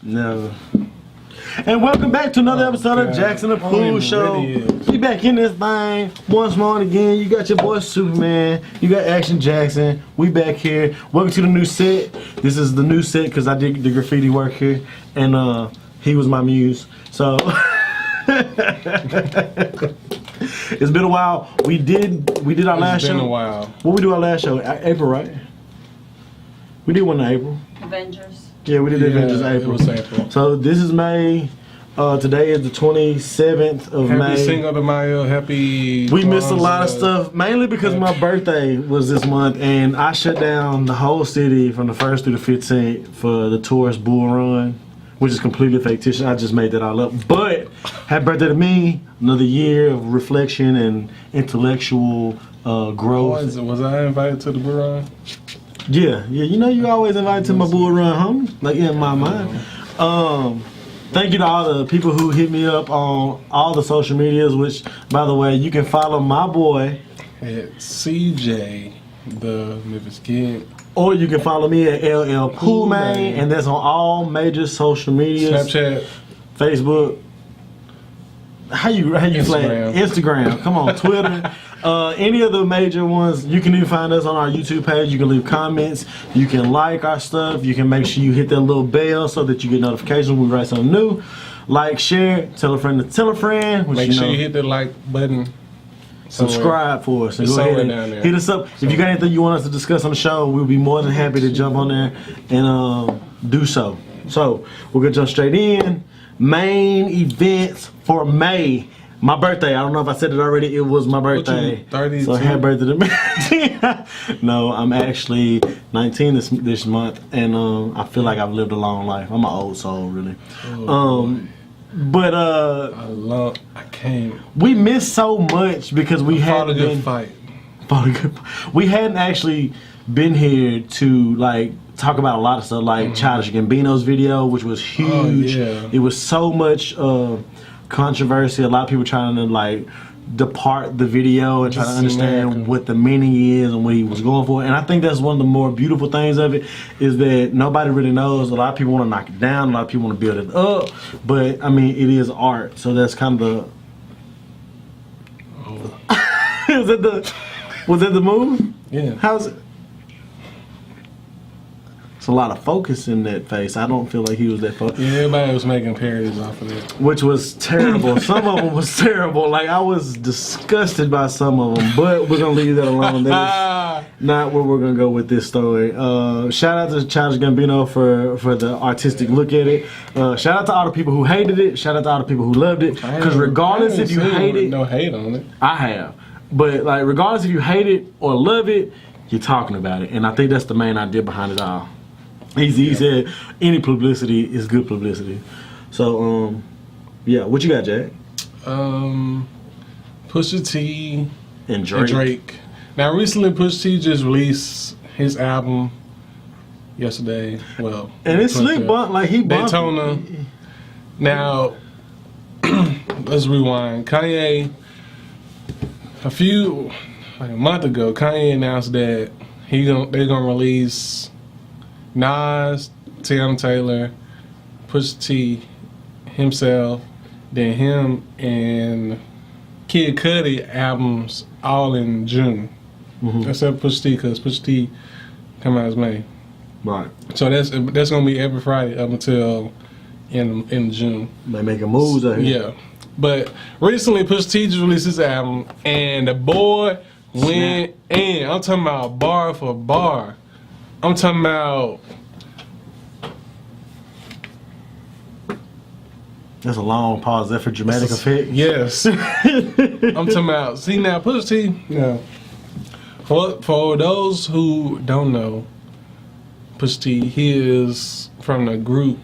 Never. And welcome back to another episode of Jackson the Pool Show. We back in this thing once more and again. You got your boy Superman. You got Action Jackson. We back here. Welcome to the new set. This is the new set because I did the graffiti work here, and he was my muse. So it's been a while. We did our last show. It's been a while. What we do our last show? April, right? We did one in April. Avengers. Yeah, we did Avengers April. It was April. So this is May. Today is the 27th of May. Happy Cinco de Mayo. Happy. We missed a lot of stuff, mainly because my birthday was this month, and I shut down the whole city from the 1st through the 15th for the tourist bull run, which is completely fictitious. I just made that all up. But happy birthday to me! Another year of reflection and intellectual growth. Was I invited to the bull run? Yeah. You know you always invited to my bull run, homie. Like in my mind. Thank you to all the people who hit me up on all the social medias, which, by the way, you can follow my boy At CJ, the Memphis Kid. or you can follow me at LL Poolman, and that's on all major social medias. Snapchat. Facebook. How you flag? Instagram. Come on, Twitter. Any of the major ones, you can even find us on our YouTube page. You can leave comments. You can like our stuff. You can make sure you hit that little bell so that you get notifications when we write something new. Like, share, tell a friend to tell a friend. Which, Make sure you hit the like button. subscribe for us and go ahead down and there. hit us up. If you got anything you want us to discuss on the show, we'll be more than happy to jump on there and do so. So we're gonna jump straight in. Main events for May. My birthday. I don't know if I said it already. It was my birthday. 32? So happy birthday to me. No, I'm actually 19 this month, and I feel like I've lived a long life. I'm an old soul, really. But I can't. we missed so much because we Fought a hadn't good fight. we hadn't actually been here to like talk about a lot of stuff, like Childish Gambino's video, which was huge. Oh, yeah. It was so much controversy. A lot of people trying to like depart the video and try to understand what the meaning is and what he was going for. And I think that's one of the more beautiful things of it, is that nobody really knows. A lot of people want to knock it down. A lot of people want to build it up. But I mean, it is art. So that's kind of the... Was that the move? Yeah. How's it? It's a lot of focus in that face. I don't feel like he was that focused. Yeah, everybody was making parodies off of it. Which was terrible. Some of them was terrible. Like, I was disgusted by some of them. But we're going to leave that alone. That is not where we're going to go with this story. Shout out to Childish Gambino for the artistic look at it. Shout out to all the people who hated it. Shout out to all the people who loved it. Because regardless if you hate it. No hate on it. I have. But like, regardless if you hate it or love it, you're talking about it. And I think that's the main idea behind it all. He said any publicity is good publicity. So, yeah, what you got, Jack? Pusha T And Drake. Now, recently, Pusha T just released his album yesterday. Well, And it's slick bump, like he bumped. Daytona. Now, let's rewind. Kanye, like a month ago, Kanye announced that they're gonna release Nas, Tiana Taylor, Pusha T, himself, then him and Kid Cudi albums all in June. Except Pusha T, because Pusha T come out as May. Right. So that's gonna be every Friday up until in June. They making moves out here. Yeah. But recently Pusha T just released his album and the boy went in. I'm talking about bar for bar. I'm talking about... That's a long pause. Is that for dramatic effect? Yes. I'm talking about... See now, Pusha T, you know, for those who don't know, Pusha T, he is from the group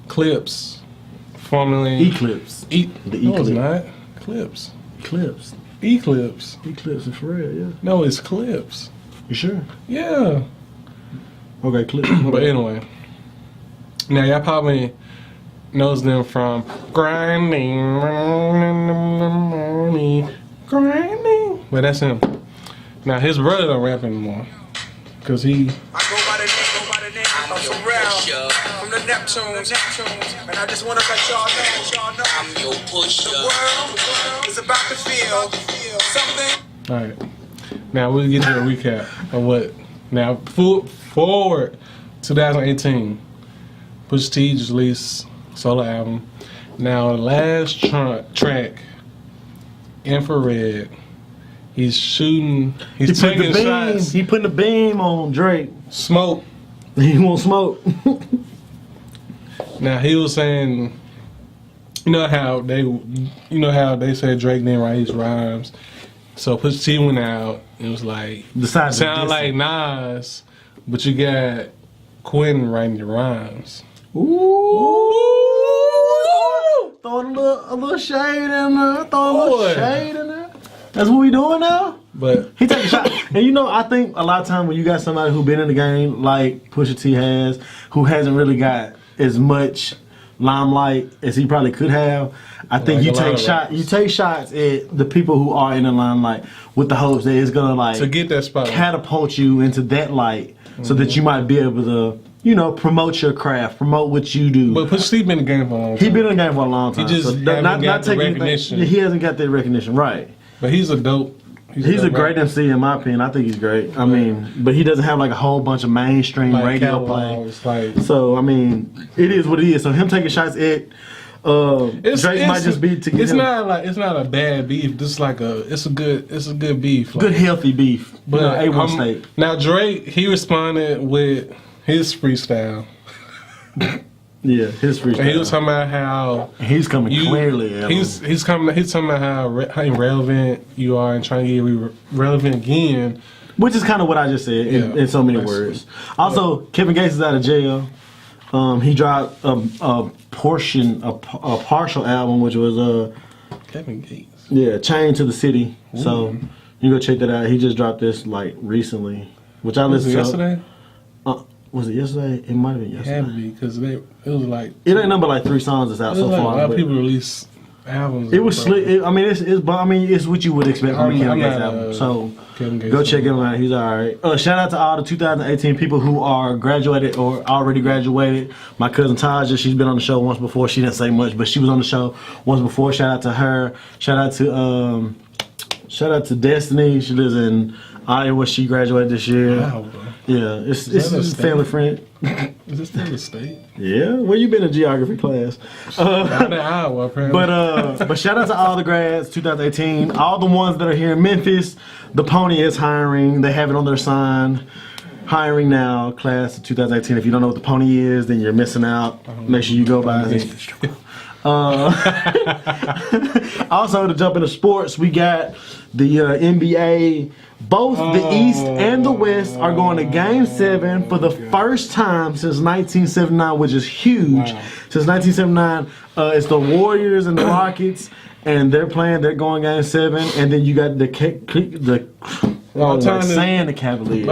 Clips, formerly... Eclipse. The Eclipse. No, it's not. Clips. Eclipse. Eclipse. Eclipse is for real, yeah. No, it's Clips. You sure? Yeah. Okay, Clips. But anyway, now y'all probably knows them from grinding in the morning, grinding. But that's him. Now his brother don't rap anymore, cause he. I go by the name, I'm around. From the Neptunes. And I just want to let y'all know, I'm your Pusha. The world is about to feel something. All right. Now we'll get you a recap of what. Now forward 2018. Pusha T just released solo album. Now the last track, Infrared. He's shooting. He's taking shots. He putting the beam on Drake. Smoke. He won't smoke. Now he was saying, you know how they said Drake didn't write his rhymes. So Pusha T went out and was like, sound like Nas, but you got Quentin writing your rhymes. Ooh. Throwing a little shade in there. Throwing a little shade in there. That's what we doing now? But he take a shot. And you know, I think a lot of time when you got somebody who been in the game like Pusha T has, who hasn't really got as much limelight as he probably could have, I think you take shots at the people who are in the limelight with the hopes that it's gonna to get that spot, catapult you into that light, so that you might be able to, you know, promote your craft, promote what you do. But Pusha T been in the game for a long time. He been in the game for a long time. He just hasn't got the recognition. He hasn't got that recognition, right? But he's a dope. He's a great MC in my opinion. I think he's great. I mean, but he doesn't have like a whole bunch of mainstream radio play. So I mean, it is what it is. So him taking shots at Drake might just be to get it's him. It's not a bad beef. This is like it's a good beef. Good healthy beef. But you know, A1 state. Now Drake, he responded with his freestyle. Yeah, his freestyle. And he was talking about how he's coming clearly. He's talking about how irrelevant you are and trying to get relevant again. Which is kind of what I just said in so many words. Also, Kevin Gates is out of jail. He dropped a partial album, which was Kevin Gates. Yeah, Chained to the City. Ooh. So you go check that out. He just dropped this like recently, which I listened to yesterday. Was it yesterday? It might have been yesterday. It had to be because it was like it ain't number like 3 songs that's out so far. A lot of people release albums. It was slick. It's what you would expect from a Kevin Gates album. So go check him out. He's alright. Shout out to all the 2018 people who are graduated or already graduated. My cousin Taja, she's been on the show once before. She didn't say much, but she was on the show once before. Shout out to her. Shout out to Destiny. She lives in Iowa. She graduated this year. Wow. Yeah, it's a family friend. Is it still a state? Yeah, where you been in geography class? Not in Iowa, apparently. But shout out to all the grads, 2018. All the ones that are here in Memphis. The Pony is hiring. They have it on their sign. Hiring now, class of 2018. If you don't know what the Pony is, then you're missing out. Make sure you go by it. Also, to jump into sports, we got the NBA. Both the East and the West are going to Game 7 for the first time since 1979, which is huge. Wow. Since 1979, it's the Warriors and the Rockets, and they're going Game 7. And then you got the Cavaliers. By the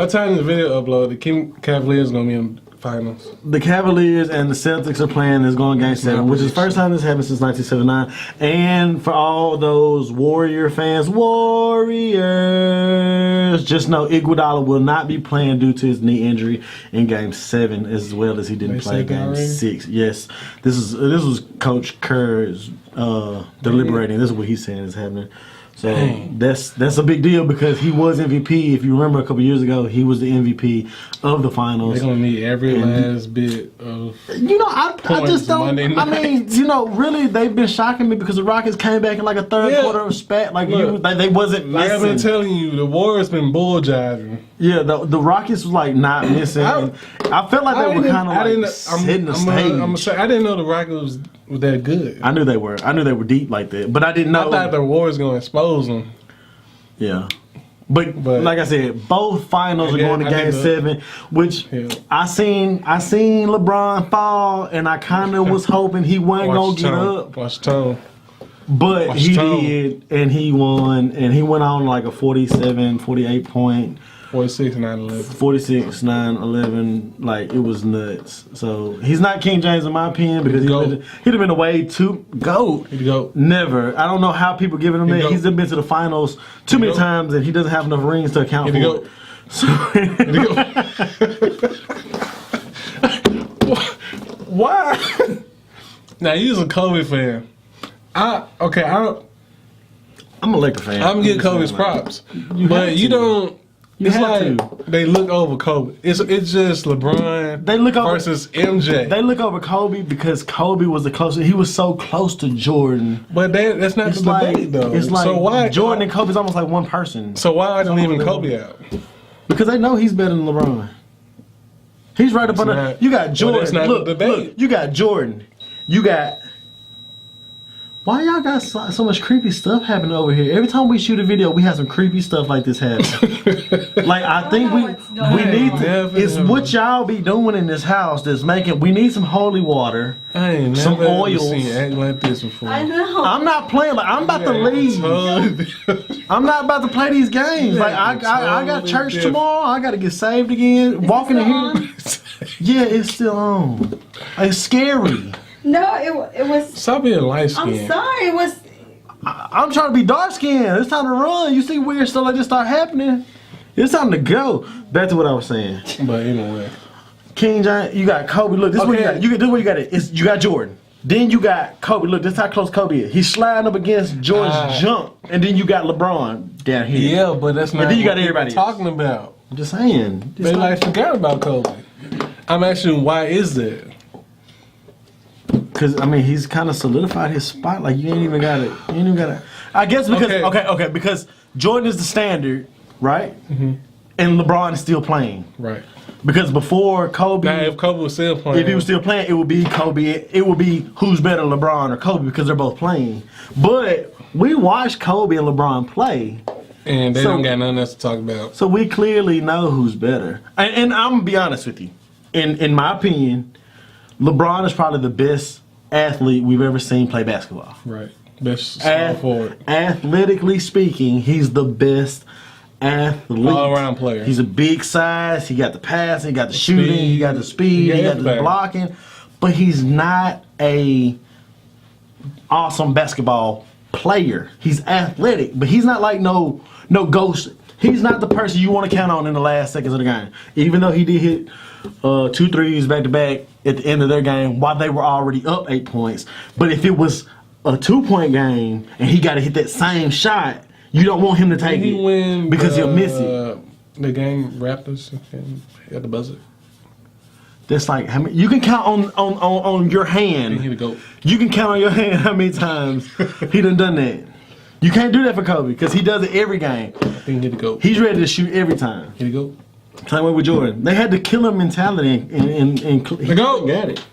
time the video upload, the Cavaliers going to be in finals. The Cavaliers and the Celtics are playing. Is going Game 7, which is the first time this happened since 1979. And for all those Warrior fans, Warriors, just know Iguodala will not be playing due to his knee injury in Game 7, as well as he didn't play Game 6. Yes, this was Coach Kerr's deliberating. This is what he's saying is happening. So that's a big deal because he was MVP. If you remember a couple years ago, he was the MVP of the finals. They're gonna need every last bit of. You know, I just don't. I mean, you know, really, they've been shocking me because the Rockets came back in like a third quarter of spat. Like they wasn't missing. I've been telling you, the Warriors been bull jiving. Yeah, the Rockets was like not missing. I felt like they were kind of like hitting the stage. I didn't know the Rockets was that good. I knew they were. I knew they were deep like that, but I didn't know. I thought the Warriors gonna expose them. Yeah. But like I said, both finals are going to Game 7, which I seen LeBron fall, and I kind of was hoping he wasn't going to get up. Watch tone. But he did, and he won, and he went on like a 48 point. 46-9-11. 46-9-11, like it was nuts. So he's not King James in my opinion because he'd have been away too. GOAT. He'd go. Never. I don't know how people giving him that. He's been to the finals too many times and he doesn't have enough rings to account for it. So Why? Now you're a Kobe fan. I'm a Laker fan. I'm getting Kobe's props, but you don't. It's like they look over Kobe. It's just LeBron. They look over versus MJ. They look over Kobe because Kobe was the closest. He was so close to Jordan. But that's not the debate, though. It's like so why Jordan and Kobe's almost like one person. So why are they leaving Kobe out? Because they know he's better than LeBron. He's right up on the. You got Jordan. That's not the debate. Look, you got Jordan. You got. Why y'all got so much creepy stuff happening over here? Every time we shoot a video, we have some creepy stuff like this happen. Like I think we need to. It's what y'all be doing in this house that's making. We need some holy water. I ain't some never oils. seen act like this before. I know. I'm not playing. Like I'm about to leave. I'm not about to play these games. Like I got church tomorrow. I got to get saved again. Walking in here. Yeah, it's still on. It's scary. No, it was. Stop being light skinned. I'm sorry. It was. I'm trying to be dark skinned. It's time to run. You see weird stuff like this start happening. It's time to go. Back to what I was saying. But anyway, King Giant, you got Kobe. Look, this is what you got. This is what you got. You got Jordan. Then you got Kobe. Look, this is how close Kobe is. He's sliding up against Jordan's jump, and then you got LeBron down here. Yeah, but that's not. And then you got what everybody talking about. I'm just saying. They like forgot about Kobe. I'm asking, why is that? Because I mean, he's kind of solidified his spot. Like you ain't even got it. You ain't even got it. I guess because okay, because Jordan is the standard, right? Mm-hmm. And LeBron is still playing, right? Because before Kobe, now if Kobe was still playing, if he was still playing, it would be Kobe. It would be who's better, LeBron or Kobe, because they're both playing. But we watched Kobe and LeBron play, and they don't got nothing else to talk about. So we clearly know who's better. And I'm gonna be honest with you. In my opinion, LeBron is probably the best athlete we've ever seen play basketball. Right. Best small forward. Athletically speaking, he's the best athlete. All around player. He's a big size. He got the passing. He got the shooting. He got the speed. He got the blocking. But he's not a awesome basketball player. He's athletic, but he's not like no ghost. He's not the person you want to count on in the last seconds of the game. Even though he did hit 2 threes back to back at the end of their game while they were already up 8 points. But if it was a 2-point game and he got to hit that same shot, you don't want him to take it win because he'll miss it. The game Raptors at the buzzer. That's like how many you can count on your hand. You can count on your hand how many times he done that. You can't do that for Kobe because he does it every game. I think he hit the goat. He's ready to shoot every time. Hit the goat. Same way with Jordan. They had the killer mentality and he got it.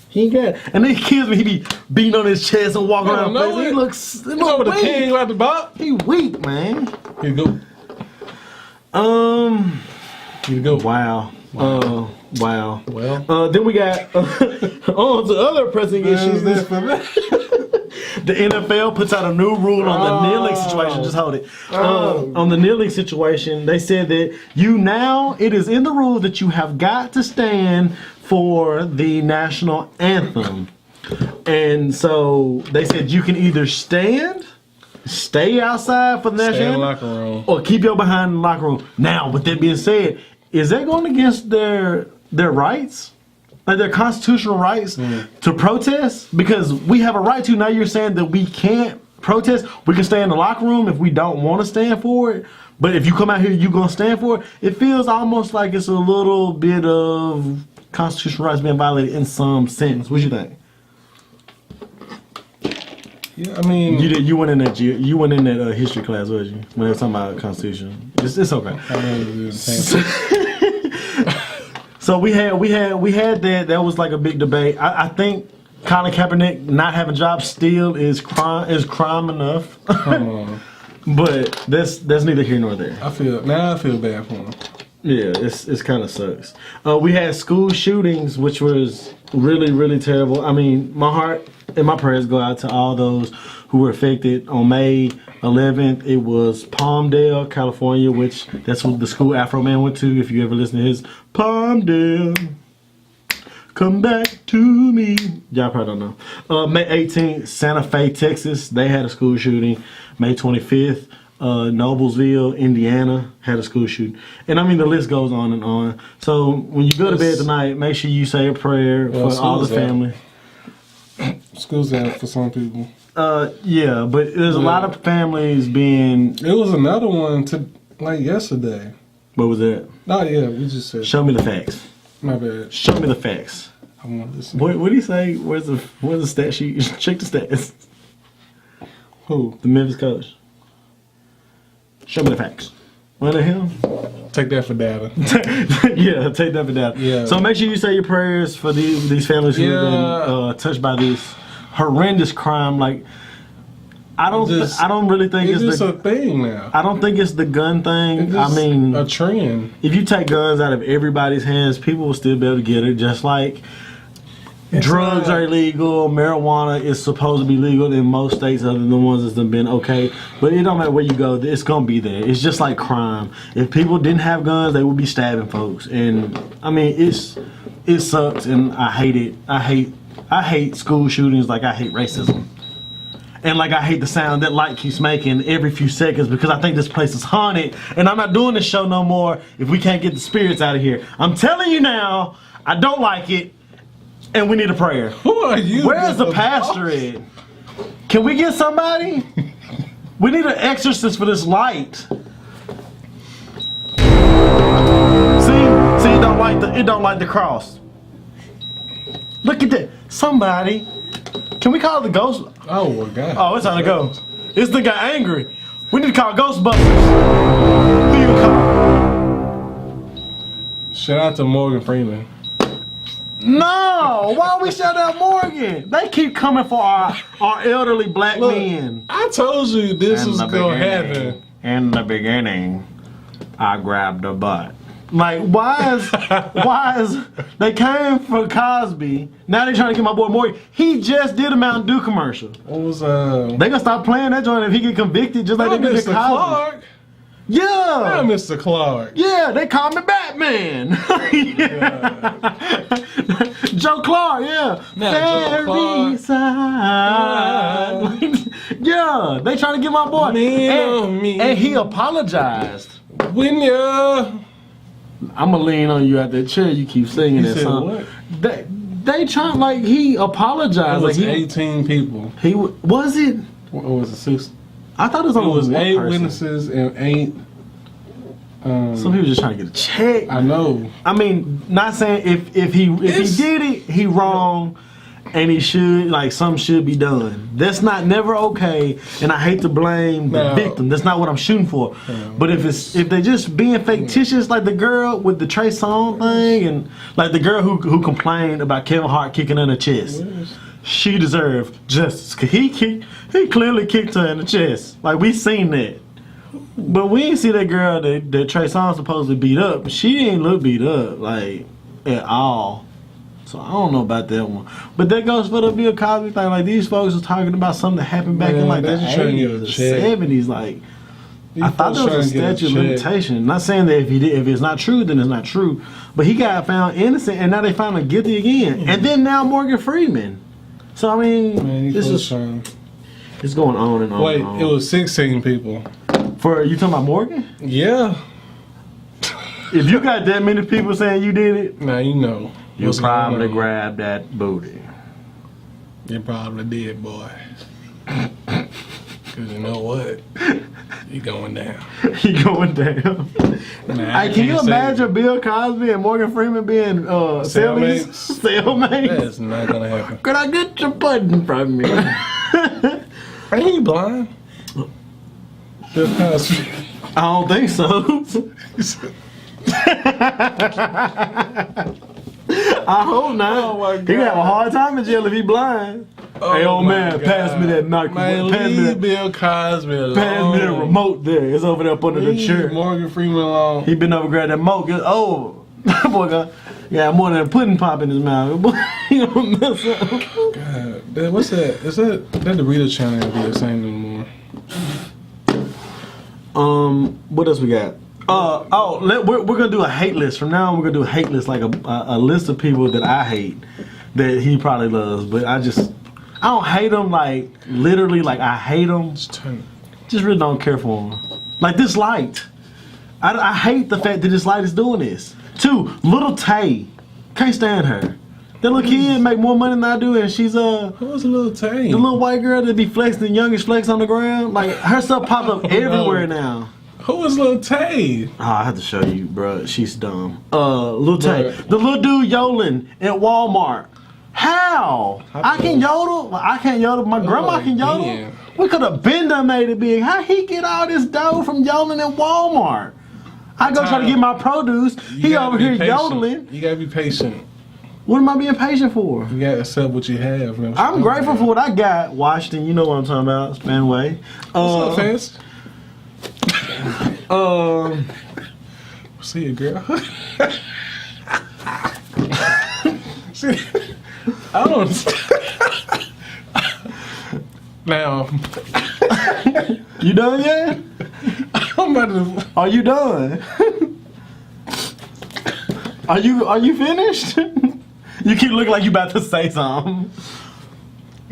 He got it. And then kids when he be beating on his chest and walking around. He looks over the king at the bottom. He weak, man. Here you go. Here you go. Wow. Wow. Well. Then we got on to other pressing issues. The NFL puts out a new rule on the kneeling situation. Just hold it. On the kneeling situation, they said that it is in the rule that you have got to stand for the national anthem. And so they said you can either stand, stay outside for the national anthem, locker room, or keep your behind in the locker room. Now, with that being said, is that going against their rights? Like their constitutional rights to protest? Because we have a right to. Now you're saying that we can't protest. We can stay in the locker room if we don't want to stand for it. But if you come out here, you're going to stand for it. It feels almost like it's a little bit of constitutional rights being violated in some sense. What do you think? Yeah, I mean, you went in that history class, wasn't you? When they were talking about Constitution. It's okay. So we had that. That was like a big debate. I think Colin Kaepernick not having a job still is crime enough. But that's neither here nor there. I feel bad for him. Yeah, it's kind of sucks. We had school shootings, which was really, really terrible. I mean, my heart and my prayers go out to all those who were affected. On May 11th, it was Palmdale, California, which that's what the school Afro Man went to. If you ever listen to his Palmdale, come back to me. Y'all probably don't know. May 18th, Santa Fe, Texas, they had a school shooting. May 25th, Noblesville, Indiana, had a school shooting. And I mean, the list goes on and on. So when you go to bed tonight, make sure you say a prayer for all the family. School's out for some people. Yeah, but there's a lot of families being... It was another one yesterday. What was that? Oh, yeah, we just said... Show me the facts. My bad. Show me the facts. I want to listen. What did he say? Where's the stat sheet? Check the stats. Who? The Memphis coach. Show me the facts. Was it him? Take that for data. Yeah, take that for data. Yeah. So make sure you say your prayers for these families who have been touched by this horrendous crime. Like, I don't really think it's a thing now. I don't think it's the gun thing. I mean, a trend. If you take guns out of everybody's hands, people will still be able to get it. Just like drugs are illegal, marijuana is supposed to be legal in most states other than the ones that's been okay. But it don't matter where you go, it's gonna be there. It's just like crime. If people didn't have guns, they would be stabbing folks. And I mean, it sucks, and I hate it. I hate school shootings like I hate racism. And like I hate the sound that light keeps making every few seconds because I think this place is haunted. And I'm not doing this show no more if we can't get the spirits out of here. I'm telling you now, I don't like it. And we need a prayer. Who are you? Where's the pastor at? Can we get somebody? We need an exorcist for this light. See, it don't like the cross. Look at that. Somebody. Can we call the ghost? Oh my God. Oh, it's time to go. This thing got angry. We need to call Ghostbusters. Who you call? Shout out to Morgan Freeman. No, why we shout out Morgan? They keep coming for our elderly black men. I told you this was gonna happen. In the beginning, I grabbed a butt. Like, why is they came for Cosby? Now they trying to get my boy Morgan. He just did a Mountain Dew commercial. What was They gonna stop playing that joint if he get convicted, just like they did Cosby. Clark. Yeah, Yeah, Mr. Clark. Yeah, they call me Batman. Joe Clark, yeah. Fairy side. Yeah, they trying to get my boy. And he apologized. When you... I'm gonna lean on you at that chair. You keep singing that song. What? They trying like he apologized. It was like 18 people. Was it? What was it? 6? I thought it was 8 person. witnesses and 8. Some people just trying to get a check. I know. I mean, not saying if he did it, he wrong, and he should something should be done. That's never okay, and I hate to blame the victim. That's not what I'm shooting for. But if they just being fictitious, like the girl with the Trey Songz thing, and like the girl who complained about Kevin Hart kicking her in the chest. She deserved justice. Cause he clearly kicked her in the chest. Like, we seen that. But we ain't see that girl that Trey Songz supposedly beat up. She ain't look beat up, like, at all. So I don't know about that one. But that goes for the Bill Cosby thing. Like, these folks are talking about something that happened back in like the 80s or 70s. Like, I thought there was a statute of limitation. Not saying that if it's not true, then it's not true. But he got found innocent, and now they found him guilty again. And then now Morgan Freeman. So I mean, this is it's going on and on. Wait, and on. It was 16 people. For you talking about Morgan? Yeah. If you got that many people saying you did it, now you know. You probably grabbed that booty. You probably did, boy. Cause you know what? You going down. He going down. Hey, can you imagine Bill Cosby and Morgan Freeman being cellmates? That's not gonna happen. Could I get your button from me? Ain't he blind? Bill Cosby. I don't think so. I hope not. Oh my God. He gonna have a hard time in jail if he blind. Oh hey, old man, God. pass me that knock. Pass me that Bill Cosby alone. Pass me that remote there. It's over there up under the chair. Morgan Freeman alone. He been over grab that remote. Oh, that boy got more than a pudding pop in his mouth. He don't mess up. God, what's that? Is that the Rita channel be the same anymore? What else we got? We're gonna do a hate list from now on. We're gonna do a hate list, like a list of people that I hate that he probably loves, but I don't hate them like literally, like I hate them. Just really don't care for him. Like this light. I hate the fact that this light is doing this. 2, Little Tay. Can't stand her. That little kid make more money than I do, and she's Who's a Little Tay? the little white girl that be flexing the youngest flex on the ground. Like her stuff popped up everywhere now. Who is Little Tay? Oh, I have to show you, bro. She's dumb. Little Tay, Bruh. the little dude yodeling at Walmart. How? I can yodel. I can't yodel. My grandma can yodel. man. We could have been done made it big. How he get all this dough from yodeling at Walmart? I go try to get my produce. He over here yodeling. You gotta be patient. What am I being patient for? You gotta accept what you have. Man. I'm grateful for what I got. Washington, you know what I'm talking about. Spanway. What's up, fans? See you, girl. See, I don't understand. Now, You done yet? I'm about to. Are you done? Are you finished? You keep looking like you about to say something.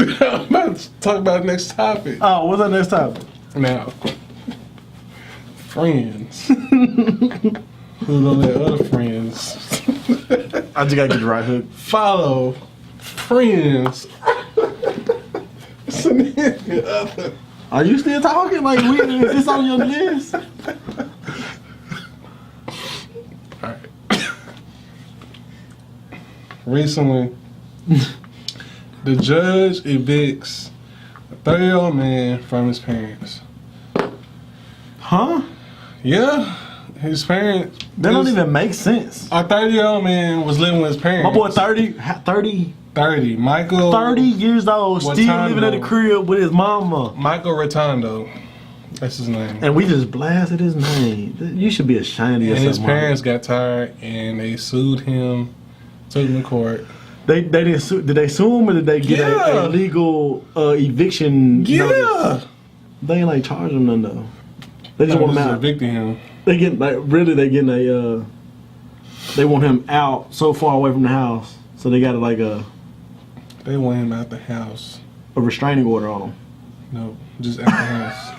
I'm about to talk about the next topic. Oh, what's that next topic? Now, friends. Who don't let other friends I just gotta get the right hook. follow friends? Significant other. Are you still talking? Like, is this on your list? Alright. Recently, the judge evicts a 30-year-old man from his parents. Huh? Yeah, his parents. That don't even make sense. A 30-year-old man was living with his parents. My boy 30 Michael. 30 years old, still Watando. living at the crib with his mama. Michael Rotondo. That's his name. And we just blasted his name. You should be ashamed of And yourself. his parents got tired and they sued him, took him to court. They didn't sue. Did they sue him or did they get Yeah. a legal eviction Yeah. notice? They ain't like charge him none though. They just want him out. Evicting him. They get like really they getting a they want him out so far away from the house. So they got like They want him out the house. a restraining order on him. No, just out the house.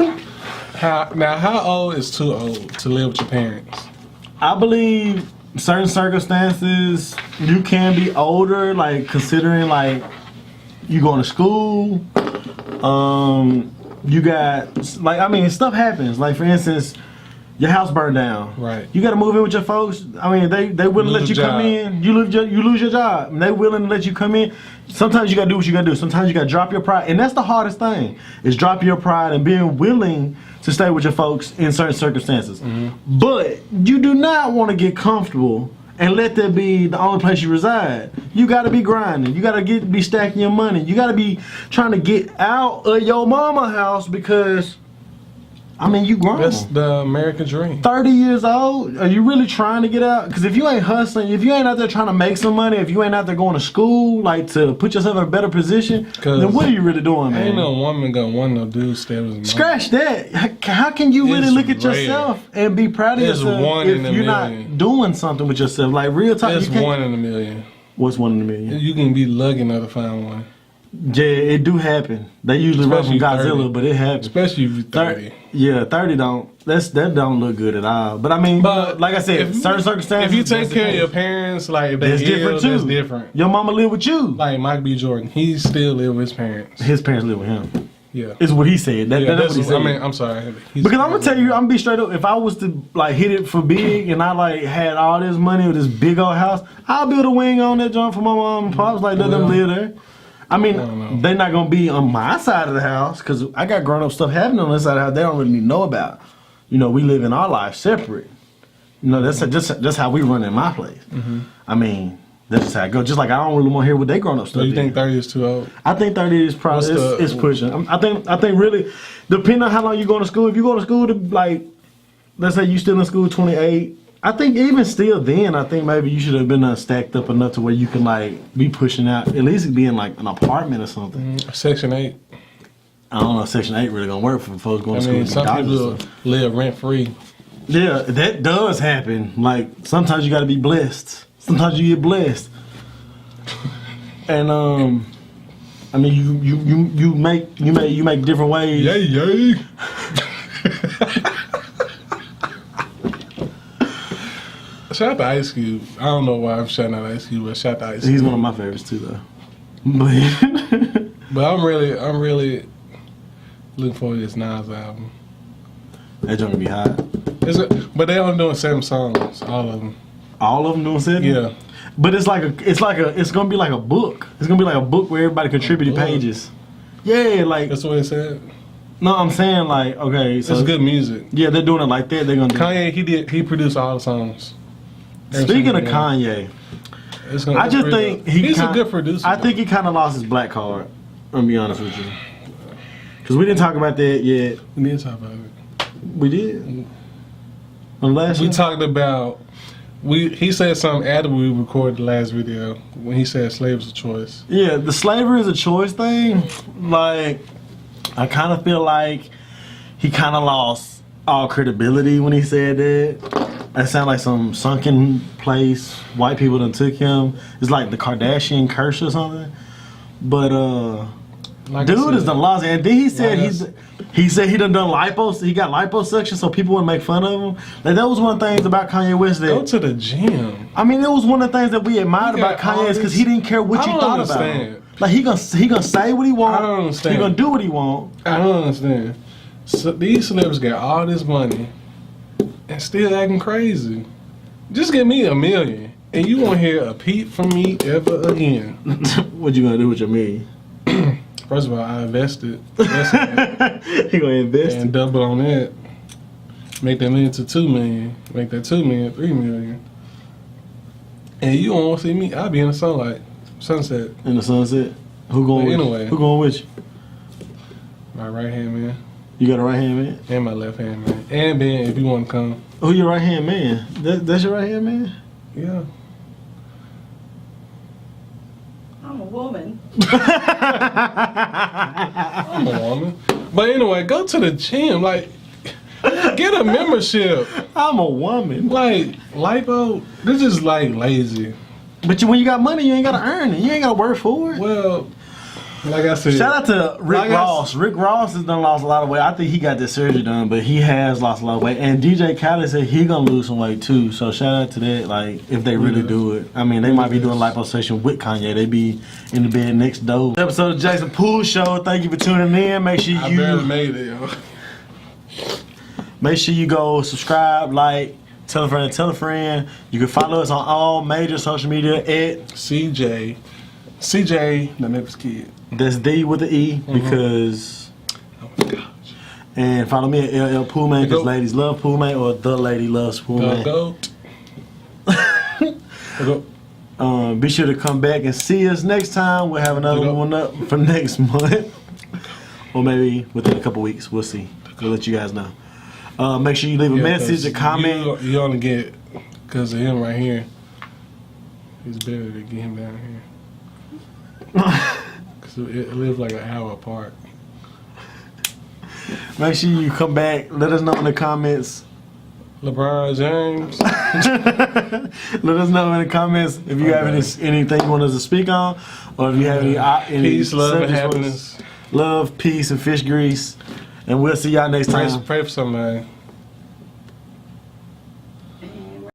How old is too old to live with your parents? I believe certain circumstances you can be older, like considering like you going to school. You got like I mean stuff happens. Like for instance, your house burned down. Right. You got to move in with your folks. I mean they wouldn't let you come in. You lose your job. And they willing to let you come in. Sometimes you got to do what you got to do. Sometimes you got to drop your pride, and that's the hardest thing is dropping your pride and being willing to stay with your folks in certain circumstances. Mm-hmm. But you do not want to get comfortable and let that be the only place you reside. You got to be grinding. You got to be stacking your money. You got to be trying to get out of your mama house because, I mean, you grown. That's the American dream. 30 years old? Are you really trying to get out? Because if you ain't hustling, if you ain't out there trying to make some money, if you ain't out there going to school, like to put yourself in a better position, then what are you really doing, man? Ain't no woman gonna want no dude stay with his mom. Scratch that. How can you really It's look at rare. yourself and be proud of It's yourself one in if a you're million. not doing something with yourself? Like real talk. It's you can't- 1 in a million. What's 1 in a million? You can be lucky enough to find one. Yeah, it do happen. They usually run from Especially Godzilla, 30. but it happens. Especially if you're 30. Yeah, 30 don't. That don't look good at all. But I mean, But like I said, certain circumstances. If you take that's care of the your case. parents, like if they That's different ill, too. that's different. Your mama live with you. Like Mike B. Jordan, he still live with his parents. His parents live with him. Yeah. Is what he said. That's what he said. I mean, I'm sorry. Because I'm gonna tell you, I'm gonna be straight up. If I was to like hit it for big and I like had all this money with this big old house, I'll build a wing on that joint for my mom and pops. Like let them live there. I mean, they're not gonna be on my side of the house because I got grown up stuff happening on this side of the house they don't really know about. You know, we live in our lives separate. You know, that's how we run in my place. Mm-hmm. I mean, that's just how it goes. Just like I don't really want to hear what they grown up stuff. So you did. think 30 is too old? I think 30 is probably it's pushing. I think really, depending on how long you going to school. If you go to school to like, let's say you still in school 28. I think even still then, I think maybe you should have been stacked up enough to where you can like be pushing out, at least be in like an apartment or something. Section 8. I don't know if Section 8 really gonna work for folks going to school. Some people live rent free. Yeah, that does happen. Like sometimes you got to be blessed. Sometimes you get blessed. And I mean you make different ways. Yay. Shout out to Ice Cube. I don't know why I'm shouting out Ice Cube, but shout out to Ice Cube. He's one of my favorites too, though. But I'm really looking forward to this Nas album. That joint gonna be hot. But they only doing 7 songs, all of them. All of them doing 7? Yeah. But it's gonna be like a book. It's gonna be like a book where everybody contributed pages. Yeah, like That's what it said. no, I'm saying like okay, so It's good music. Yeah, they're doing it like that. They're gonna do. Kanye, he produced all the songs. Speaking of Kanye, I just think he's a good producer. I think he kind of lost his black card. I'm gonna be honest with you, because we didn't talk about that yet. We did talk about it. We did. On last We year? talked about he said something after we recorded the last video when he said slave's a choice. Yeah, the slavery is a choice thing. Like, I kind of feel like he kind of lost all credibility when he said that. That sounded like some sunken place. White people done took him. It's like the Kardashian curse or something. But Like dude is done lost it. And then he said Like he said he done lipos. He got liposuction so people wouldn't make fun of him. Like that was one of the things about Kanye West that Go to the gym. I mean, it was one of the things that we admired He got about Kanye all because this- he didn't care what I you don't thought understand. about him. Like he gonna say what he want. I don't understand. He gonna do what he want. I don't understand. So these celebrities got all this money and still acting crazy. Just give me $1 million and you won't hear a peep from me ever again. What you gonna do with your million? First of all, I invested He gonna invest and double on that. Make that $1 million to $2 million. Make that $2 million, $3 million. And you won't see me. I'll be in the sunset. in the sunset. Who going But with anyway. you? Who going with you? My right hand man You got a right hand man? and my left hand man. And Ben, if you want to come. Who your right hand man? That's your right hand man? Yeah. I'm a woman. I'm a woman. But anyway, go to the gym. Like, get a membership. I'm a woman. Like, lipo, this is like lazy. But when you got money, you ain't gotta earn it. You ain't gotta work for it. Well, like I said. Shout out to Rick Like Ross. Rick Ross has done lost a lot of weight. I think he got this surgery done, but he has lost a lot of weight. And DJ Khaled said he gonna lose some weight too. So shout out to that. Like if they really do it. I mean, they might be doing liposuction with Kanye. They be in the bed next door. Episode of Jason Poole Show. Thank you for tuning in. Make sure I barely made it, yo. Make sure you go subscribe, like, tell a friend, tell a friend. You can follow us on all major social media at CJ, the Memphis Kid. that's D with the E because. And follow me at LL Poolman because ladies love Poolman or the lady loves Poolman. Go. Be sure to come back and see us next time. We'll have another one up for next month. Or maybe within a couple weeks. We'll see. We'll let you guys know. Make sure you leave a message, a comment. You only get, because of him right here, it's better to get him down here. Because it lives like an hour apart. Make sure you come back. Let us know in the comments. LeBron James. Let us know in the comments if you have anything you want us to speak on, or if you have any Peace, love, and subjects for us. happiness. Love, peace, and fish grease. And we'll see y'all next time. Pray for somebody.